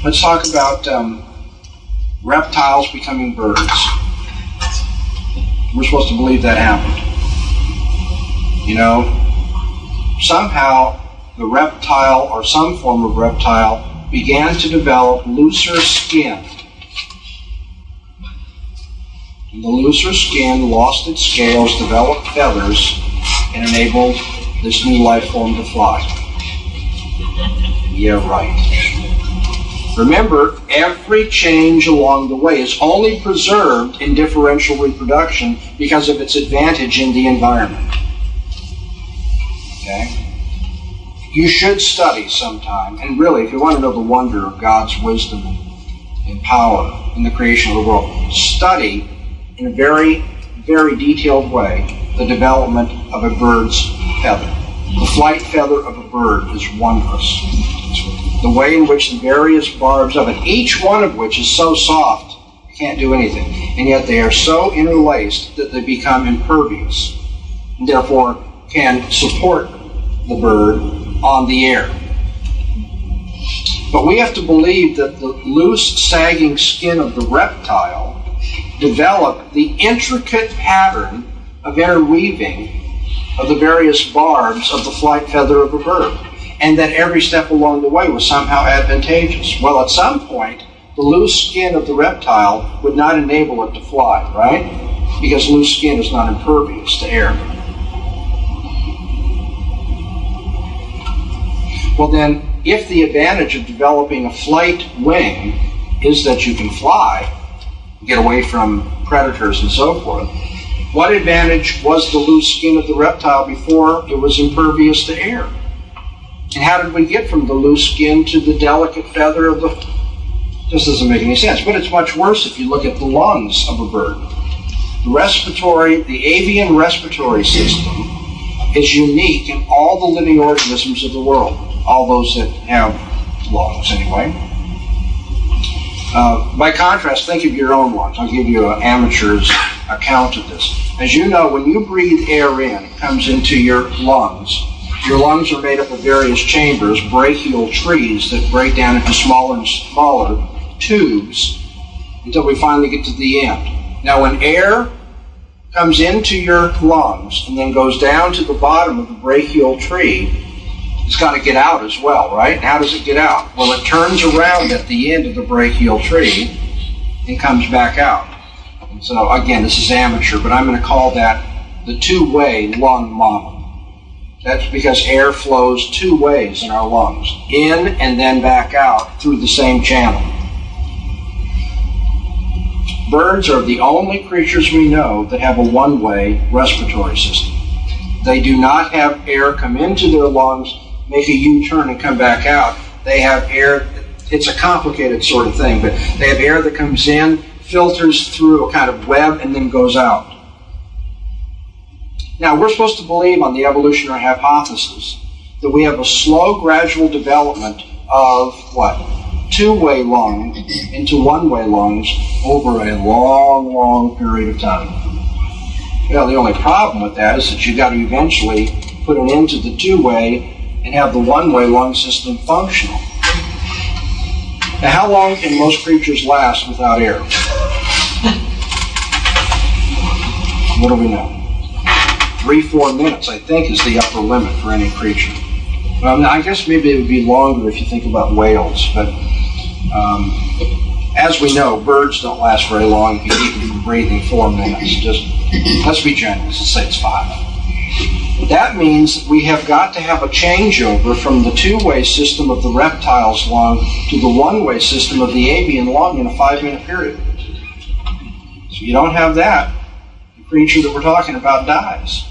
Let's talk about reptiles becoming birds. We're supposed to believe that happened. You know, somehow the reptile or some form of reptile began to develop looser skin. And the looser skin lost its scales, developed feathers, and enabled this new life form to fly. Yeah, right. Remember, every change along the way is only preserved in differential reproduction because of its advantage in the environment. Okay? You should study sometime, and really, if you want to know the wonder of God's wisdom and power in the creation of the world, study in a very, very detailed way the development of a bird's feather. The flight feather of a bird is wondrous. The way in which the various barbs of it, each one of which is so soft, you can't do anything, and yet they are so interlaced that they become impervious, and therefore can support the bird on the air. But we have to believe that the loose, sagging skin of the reptile developed the intricate pattern of interweaving of the various barbs of the flight feather of a bird, and that every step along the way was somehow advantageous. Well, at some point, the loose skin of the reptile would not enable it to fly, right? Because loose skin is not impervious to air. Well then, if the advantage of developing a flight wing is that you can fly, get away from predators and so forth, what advantage was the loose skin of the reptile before it was impervious to air? And how did we get from the loose skin to the delicate feather of the... This doesn't make any sense, but it's much worse if you look at the lungs of a bird. The avian respiratory system is unique in all the living organisms of the world, all those that have lungs anyway. By contrast, think of your own lungs. I'll give you an amateur's account of this. As you know, when you breathe air in, it comes into your lungs. Your lungs are made up of various chambers, brachial trees that break down into smaller and smaller tubes until we finally get to the end. Now, when air comes into your lungs and then goes down to the bottom of the brachial tree, it's got to get out as well, right? And how does it get out? Well, it turns around at the end of the brachial tree and comes back out. And so, again, this is amateur, but I'm going to call that the two-way lung model. That's because air flows two ways in our lungs, in and then back out through the same channel. Birds are the only creatures we know that have a one-way respiratory system. They do not have air come into their lungs, make a U-turn and come back out. They have air, it's a complicated sort of thing, but they have air that comes in, filters through a kind of web, and then goes out. Now, we're supposed to believe on the evolutionary hypothesis that we have a slow, gradual development of what? Two-way lung into one-way lungs over a long, long period of time. Well, the only problem with that is that you've got to eventually put an end to the two-way and have the one-way lung system functional. Now, how long can most creatures last without air? What do we know? 3-4 minutes, I think, is the upper limit for any creature. Well, I guess maybe it would be longer if you think about whales, but as we know, birds don't last very long if you keep them breathing 4 minutes. Just let's be generous and say it's 5. That means we have got to have a changeover from the two-way system of the reptile's lung to the one-way system of the avian lung in a 5-minute period. So you don't have that, the creature that we're talking about dies.